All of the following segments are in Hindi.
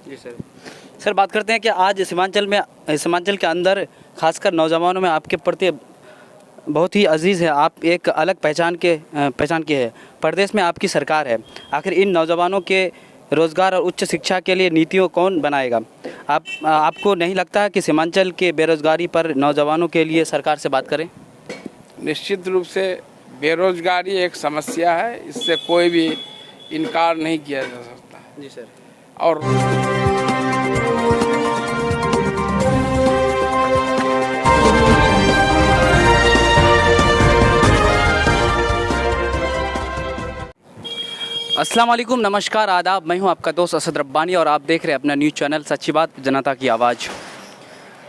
जी सर। सर बात करते हैं कि आज सीमांचल के अंदर खासकर नौजवानों में आपके प्रति बहुत ही अजीज़ है, आप एक अलग पहचान की है। प्रदेश में आपकी सरकार है, आखिर इन नौजवानों के रोज़गार और उच्च शिक्षा के लिए नीतियों कौन बनाएगा? आपको नहीं लगता कि सीमांचल के बेरोज़गारी पर नौजवानों के लिए सरकार से बात करें? निश्चित रूप से बेरोजगारी एक समस्या है, इससे कोई भी इनकार नहीं किया जा सकता। जी सर। और अस्सलाम वालेकुम, नमस्कार, आदाब। मैं हूं आपका दोस्त असद रब्बानी और आप देख रहे हैं अपना न्यूज़ चैनल सच्ची बात जनता की आवाज़।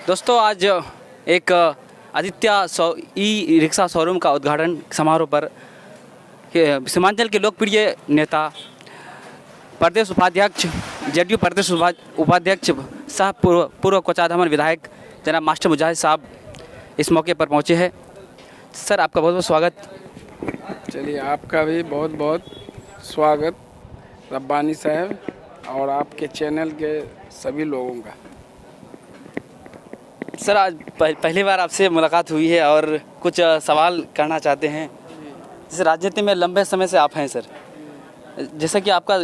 दोस्तों, आज एक आदित्य ई रिक्शा शोरूम का उद्घाटन समारोह पर सीमांचल के लोकप्रिय नेता प्रदेश उपाध्यक्ष जेडीयू प्रदेश उपाध्यक्ष सह पूर्व कोचाधामन विधायक जनाब मास्टर मुजाहिद साहब इस मौके पर पहुंचे हैं। सर, आपका बहुत बहुत स्वागत। चलिए, आपका भी बहुत बहुत स्वागत रब्बानी साहब और आपके चैनल के सभी लोगों का। सर, आज पहली बार आपसे मुलाकात हुई है और कुछ सवाल करना चाहते हैं। जैसे राजनीति में लंबे समय से आप हैं सर, जैसा कि आपका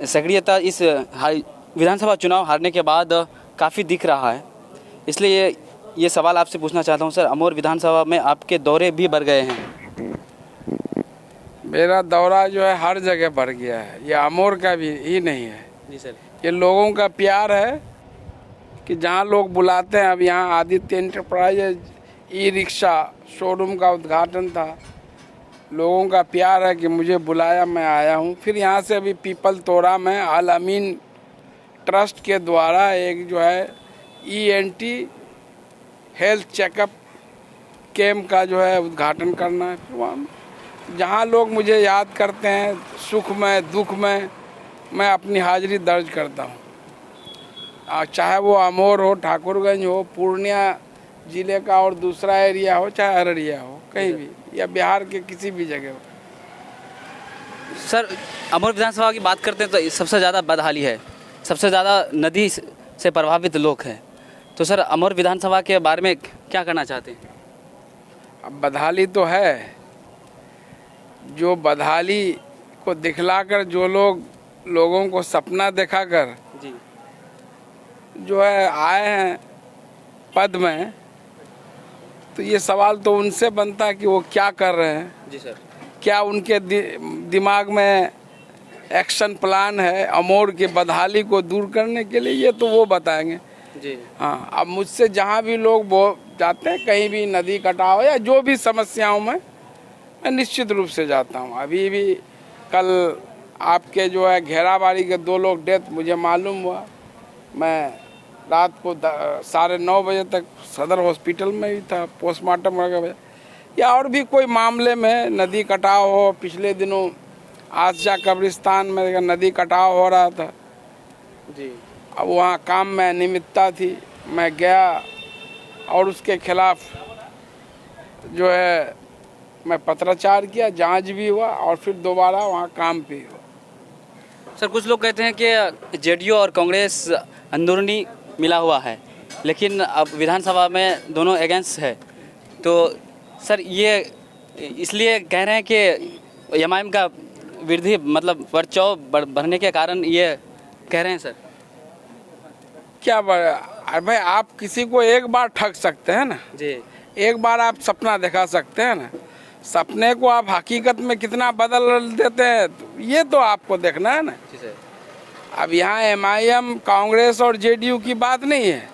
सक्रियता इस विधानसभा चुनाव हारने के बाद काफ़ी दिख रहा है, इसलिए ये सवाल आपसे पूछना चाहता हूँ सर। अमोर विधानसभा में आपके दौरे भी बढ़ गए हैं। मेरा दौरा जो है हर जगह बढ़ गया है, ये अमोर का भी ही नहीं है। जी सर। ये लोगों का प्यार है कि जहाँ लोग बुलाते हैं। अब यहाँ Aditya enterprises e rickshaw showroom का उद्घाटन था, लोगों का प्यार है कि मुझे बुलाया, मैं आया हूँ। फिर यहाँ से अभी पीपल तोड़ा में अल अमीन ट्रस्ट के द्वारा एक जो है ENT हेल्थ चेकअप कैम्प का जो है उद्घाटन करना है। फिर वहाँ जहाँ लोग मुझे याद करते हैं, सुख में दुख में, मैं अपनी हाजिरी दर्ज करता हूँ। चाहे वो अमोर हो, ठाकुरगंज हो, पूर्णिया ज़िले का और दूसरा एरिया हो, चाहे अररिया हो, कहीं भी, या बिहार के किसी भी जगह हो। सर, अमोर विधानसभा की बात करते हैं तो सबसे ज़्यादा बदहाली है, सबसे ज़्यादा नदी से प्रभावित लोग हैं। तो सर, अमोर विधानसभा के बारे में क्या करना चाहते हैं? अब बदहाली तो है, जो बदहाली को दिखलाकर जो लोगों को सपना दिखाकर जी जो है आए हैं पद में, तो ये सवाल तो उनसे बनता है कि वो क्या कर रहे हैं। जी सर। क्या उनके दिमाग में एक्शन प्लान है अमोर के बदहाली को दूर करने के लिए, ये तो वो बताएंगे। जी हाँ, अब मुझसे जहाँ भी लोग जाते हैं, कहीं भी नदी कटाव या जो भी समस्याओं में, मैं निश्चित रूप से जाता हूँ। अभी भी कल आपके जो है घेराबाड़ी के 2 लोग डेथ मुझे मालूम हुआ। मैं रात को 9:30 बजे तक सदर हॉस्पिटल में ही था, पोस्टमार्टम वगैरह, या और भी कोई मामले में नदी कटाव हो। पिछले दिनों आसजा कब्रिस्तान में नदी कटाव हो रहा था जी। अब वहाँ काम में अनियमितता थी, मैं गया और उसके खिलाफ जो है मैं पत्राचार किया, जांच भी हुआ और फिर दोबारा वहाँ काम भी हुआ। सर, कुछ लोग कहते हैं कि जेडीयू और कांग्रेस अंदरूनी मिला हुआ है, लेकिन अब विधानसभा में दोनों अगेंस्ट है। तो सर, ये इसलिए कह रहे हैं कि एमआईएम का वृद्धि मतलब वर्चस्व बढ़ने के कारण ये कह रहे हैं सर। क्या भाई, आप किसी को एक बार ठग सकते हैं ना जी, एक बार आप सपना दिखा सकते हैं ना, सपने को आप हकीकत में कितना बदल देते हैं, तो ये तो आपको देखना है ना। जी सर। अब यहाँ एमआईएम, कांग्रेस और जेडीयू की बात नहीं है।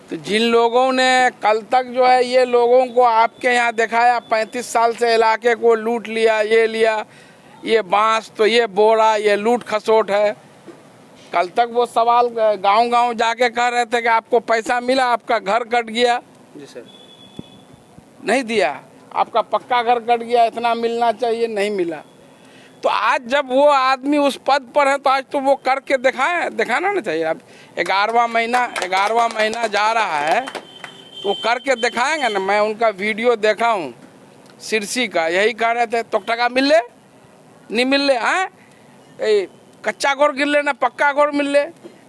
तो जिन लोगों ने कल तक जो है ये लोगों को आपके यहाँ दिखाया, 35 साल से इलाके को लूट लिया, ये लिया, ये बांस तो ये बोरा, ये लूट खसोट है। कल तक वो सवाल गांव-गांव जाके कह रहे थे कि आपको पैसा मिला, आपका घर कट गया। जी सर। नहीं दिया, आपका पक्का घर कट गया, इतना मिलना चाहिए, नहीं मिला। तो आज जब वो आदमी उस पद पर है, तो आज तो वो करके दिखाना ना चाहिए। अब 11वां महीना जा रहा है, तो वो करके दिखाएंगे ना। मैं उनका वीडियो देखा हूँ सिरसी का, यही कह रहे थे तो टका मिले नहीं मिले हैं, कच्चा घोर गिर लेना पक्का घोर मिल ले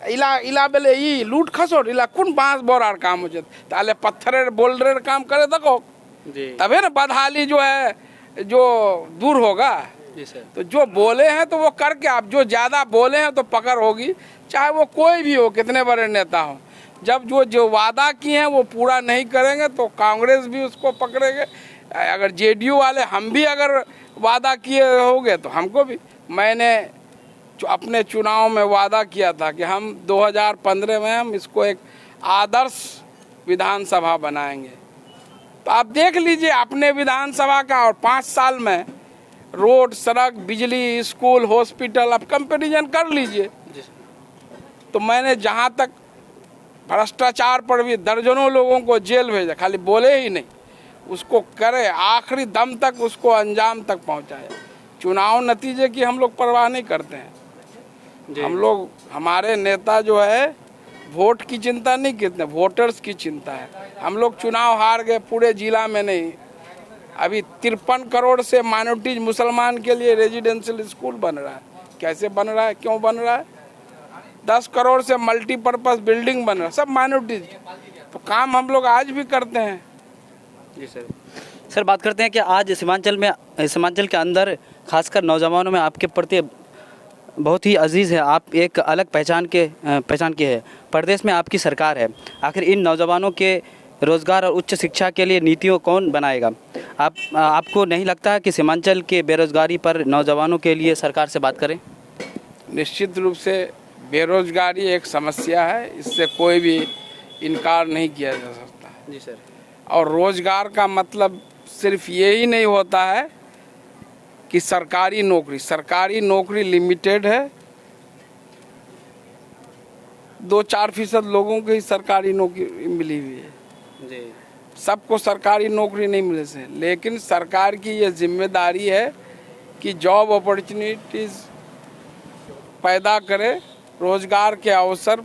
इला इला बेले ई लूट खसोट इला कुन बांस बोरार काम हो जाते ताले पत्थर बोल्डर काम करे देखो जी तबे ना बदहाली जो है जो दूर होगा। जी सर। तो जो बोले हैं तो वो करके आप जो ज़्यादा बोले हैं तो पकड़ होगी, चाहे वो कोई भी हो, कितने बड़े नेता हो। जब जो वादा किए हैं वो पूरा नहीं करेंगे तो कांग्रेस भी उसको पकड़ेंगे। अगर जेडीयू वाले हम भी अगर वादा किए होंगे तो हमको भी, मैंने अपने चुनाव में वादा किया था कि हम 2015 में हम इसको एक आदर्श विधानसभा बनाएंगे। तो आप देख लीजिए अपने विधानसभा का और 5 साल में रोड, सड़क, बिजली, स्कूल, हॉस्पिटल, आप कंपैरिजन कर लीजिए। तो मैंने जहाँ तक भ्रष्टाचार पर भी दर्जनों लोगों को जेल भेजा, खाली बोले ही नहीं, उसको करे आखिरी दम तक, उसको अंजाम तक पहुँचाया। चुनाव नतीजे की हम लोग परवाह नहीं करते हैं। हम लोग, हमारे नेता जो है वोट की चिंता नहीं करते, वोटर्स की चिंता है। हम लोग चुनाव हार गए पूरे जिला में नहीं, अभी 53 करोड़ से माइनॉरिटीज मुसलमान के लिए रेजिडेंशियल स्कूल बन रहा है। कैसे बन रहा है, क्यों बन रहा है? 10 करोड़ से मल्टीपर्पज बिल्डिंग बन रहा है, सब माइनॉरिटीज। तो काम हम लोग आज भी करते हैं। जी सर। सर बात करते हैं कि आज सीमांचल के अंदर खासकर नौजवानों में आपके प्रति बहुत ही अजीज़ है, आप एक अलग पहचान की है। प्रदेश में आपकी सरकार है, आखिर इन नौजवानों के रोज़गार और उच्च शिक्षा के लिए नीतियों कौन बनाएगा? आपको नहीं लगता है कि सीमांचल के बेरोजगारी पर नौजवानों के लिए सरकार से बात करें? निश्चित रूप से बेरोजगारी एक समस्या है, इससे कोई भी इनकार नहीं किया जा सकता। जी सर। और रोजगार का मतलब सिर्फ यही नहीं होता है कि सरकारी नौकरी लिमिटेड है। 2-4% लोगों को ही सरकारी नौकरी मिली हुई है जी। सबको सरकारी नौकरी नहीं मिले से, लेकिन सरकार की ये जिम्मेदारी है कि जॉब अपॉर्चुनिटीज़ पैदा करे, रोजगार के अवसर।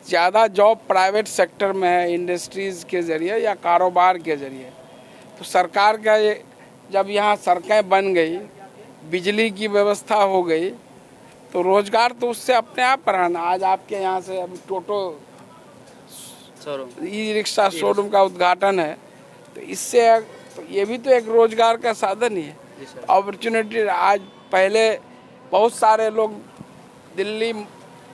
ज़्यादा जॉब प्राइवेट सेक्टर में है, इंडस्ट्रीज़ के ज़रिए या कारोबार के ज़रिए। तो सरकार का ये, जब यहाँ सड़कें बन गई, बिजली की व्यवस्था हो गई, तो रोजगार तो उससे अपने आप बढ़ाना। आज आपके यहाँ से अभी टोटो ई रिक्शा शोरूम का उद्घाटन है, तो इससे तो ये भी तो एक रोजगार का साधन ही है, अपॉर्चुनिटी। आज पहले बहुत सारे लोग दिल्ली,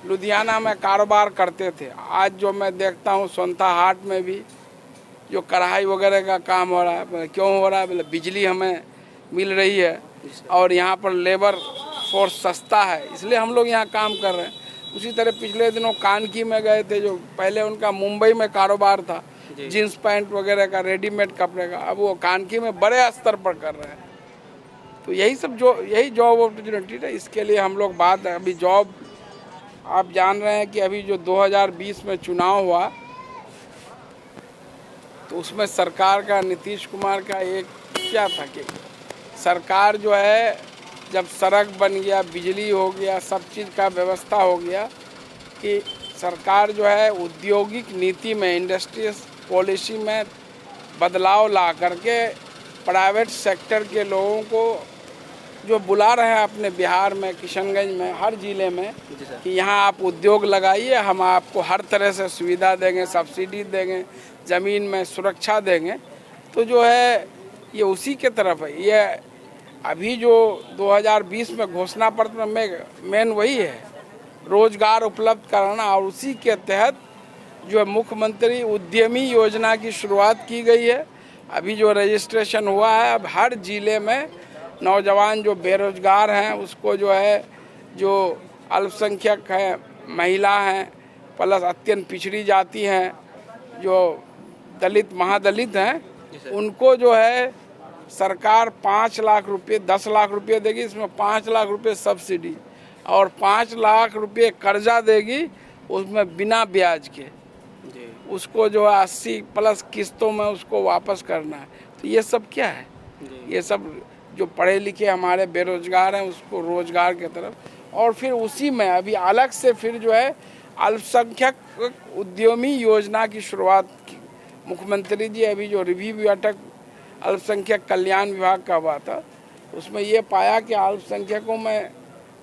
लुधियाना में कारोबार करते थे। आज जो मैं देखता हूँ सोनता हाट में भी जो कढ़ाई वगैरह का काम हो रहा है, क्यों हो रहा है? बोले बिजली हमें मिल रही है और यहाँ पर लेबर फोर्स सस्ता है, इसलिए हम लोग यहाँ काम कर रहे हैं। उसी तरह पिछले दिनों कानकी में गए थे, जो पहले उनका मुंबई में कारोबार था जींस पैंट वगैरह का, रेडीमेड कपड़े का, अब वो कानकी में बड़े स्तर पर कर रहे हैं। तो यही जॉब अपॉर्चुनिटी है। इसके लिए हम लोग बात, अभी जॉब, आप जान रहे हैं कि अभी जो 2020 में चुनाव हुआ, तो उसमें सरकार का, नीतीश कुमार का एक क्या था कि सरकार जो है, जब सड़क बन गया, बिजली हो गया, सब चीज़ का व्यवस्था हो गया, कि सरकार जो है औद्योगिक नीति में, इंडस्ट्रियल पॉलिसी में बदलाव ला करके प्राइवेट सेक्टर के लोगों को जो बुला रहे हैं अपने बिहार में, किशनगंज में, हर ज़िले में, कि यहाँ आप उद्योग लगाइए, हम आपको हर तरह से सुविधा देंगे, सब्सिडी देंगे, ज़मीन में सुरक्षा देंगे। तो जो है ये उसी के तरफ है। ये अभी जो 2020 में घोषणा पत्र में मेन वही है, रोजगार उपलब्ध कराना। और उसी के तहत जो है मुख्यमंत्री उद्यमी योजना की शुरुआत की गई है। अभी जो रजिस्ट्रेशन हुआ है, अब हर ज़िले में नौजवान जो बेरोजगार हैं उसको जो है, जो अल्पसंख्यक हैं, महिला हैं, प्लस अत्यंत पिछड़ी जाति हैं, जो दलित, महादलित हैं, उनको जो है सरकार 5 लाख रुपये, 10 लाख रुपये देगी। इसमें 5 लाख रुपये सब्सिडी और 5 लाख रुपये कर्जा देगी, उसमें बिना ब्याज के। उसको जो है 80+ किस्तों में उसको वापस करना है। तो ये सब क्या है? ये सब जो पढ़े लिखे हमारे बेरोजगार हैं उसको रोजगार की तरफ, और फिर उसी में अभी अलग से फिर जो है अल्पसंख्यक उद्यमी योजना की शुरुआत की मुख्यमंत्री जी। अभी जो रिव्यू बैठक अल्पसंख्यक कल्याण विभाग का हुआ था, उसमें ये पाया कि अल्पसंख्यकों में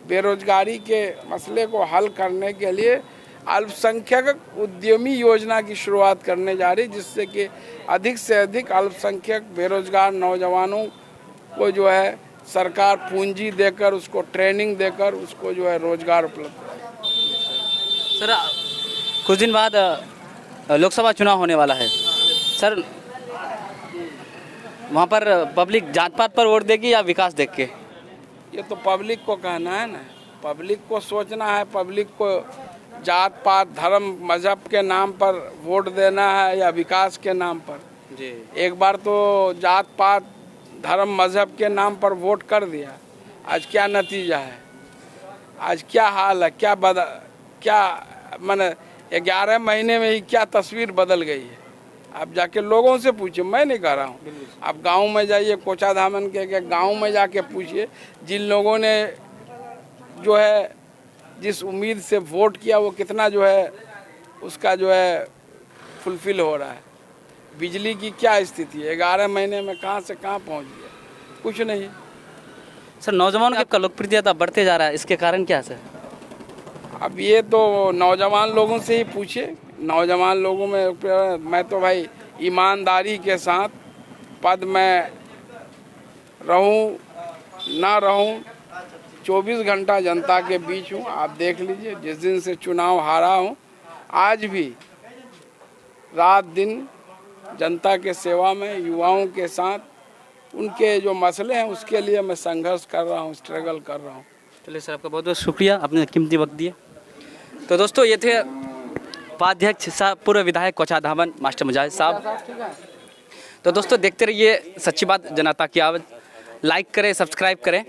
बेरोजगारी के मसले को हल करने के लिए अल्पसंख्यक उद्यमी योजना की शुरुआत करने जा रही, जिससे कि अधिक से अधिक अल्पसंख्यक बेरोजगार नौजवानों को जो है सरकार पूंजी देकर, उसको ट्रेनिंग देकर, उसको जो है रोजगार उपलब्ध कराए। सर कुछ दिन बाद लोकसभा चुनाव होने वाला है सर, वहाँ पर पब्लिक जात पात पर वोट देगी या विकास देख के? ये तो पब्लिक को कहना है ना, पब्लिक को सोचना है, पब्लिक को जात पात धर्म मजहब के नाम पर वोट देना है या विकास के नाम पर। जी एक बार तो जात पात धर्म मजहब के नाम पर वोट कर दिया, आज क्या नतीजा है, आज क्या हाल है, क्या माने 11 महीने में ही क्या तस्वीर बदल गई है। आप जाके लोगों से पूछिए, मैं नहीं कह रहा हूँ, आप गांव में जाइए, कोचाधामन के गांव में जाके पूछिए, जिन लोगों ने जो है जिस उम्मीद से वोट किया वो कितना जो है उसका जो है फुलफिल हो रहा है। बिजली की क्या स्थिति है, 11 महीने में कहाँ से कहाँ पहुँच गया, कुछ नहीं। सर नौजवानों की लोकप्रियता बढ़ते जा रहा है, इसके कारण क्या है सर? अब ये तो नौजवान लोगों से ही पूछिए, नौजवान लोगों में मैं तो भाई ईमानदारी के साथ पद में रहूं ना रहूं 24 घंटा जनता के बीच हूं। आप देख लीजिए, जिस दिन से चुनाव हारा हूं, आज भी रात दिन जनता के सेवा में, युवाओं के साथ उनके जो मसले हैं उसके लिए मैं संघर्ष कर रहा हूं, स्ट्रगल कर रहा हूं। चलिए सर, आपका बहुत बहुत शुक्रिया, आपने कीमती वक्त दिया। तो दोस्तों ये थे उपाध्यक्ष साहब, पूर्व विधायक कोचाधामन मास्टर मुजाहिद साहब। तो दोस्तों देखते रहिए सच्ची बात जनता की आवाज़, लाइक करें, सब्सक्राइब करें,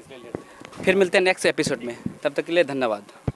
फिर मिलते हैं नेक्स्ट एपिसोड में, तब तक के लिए धन्यवाद।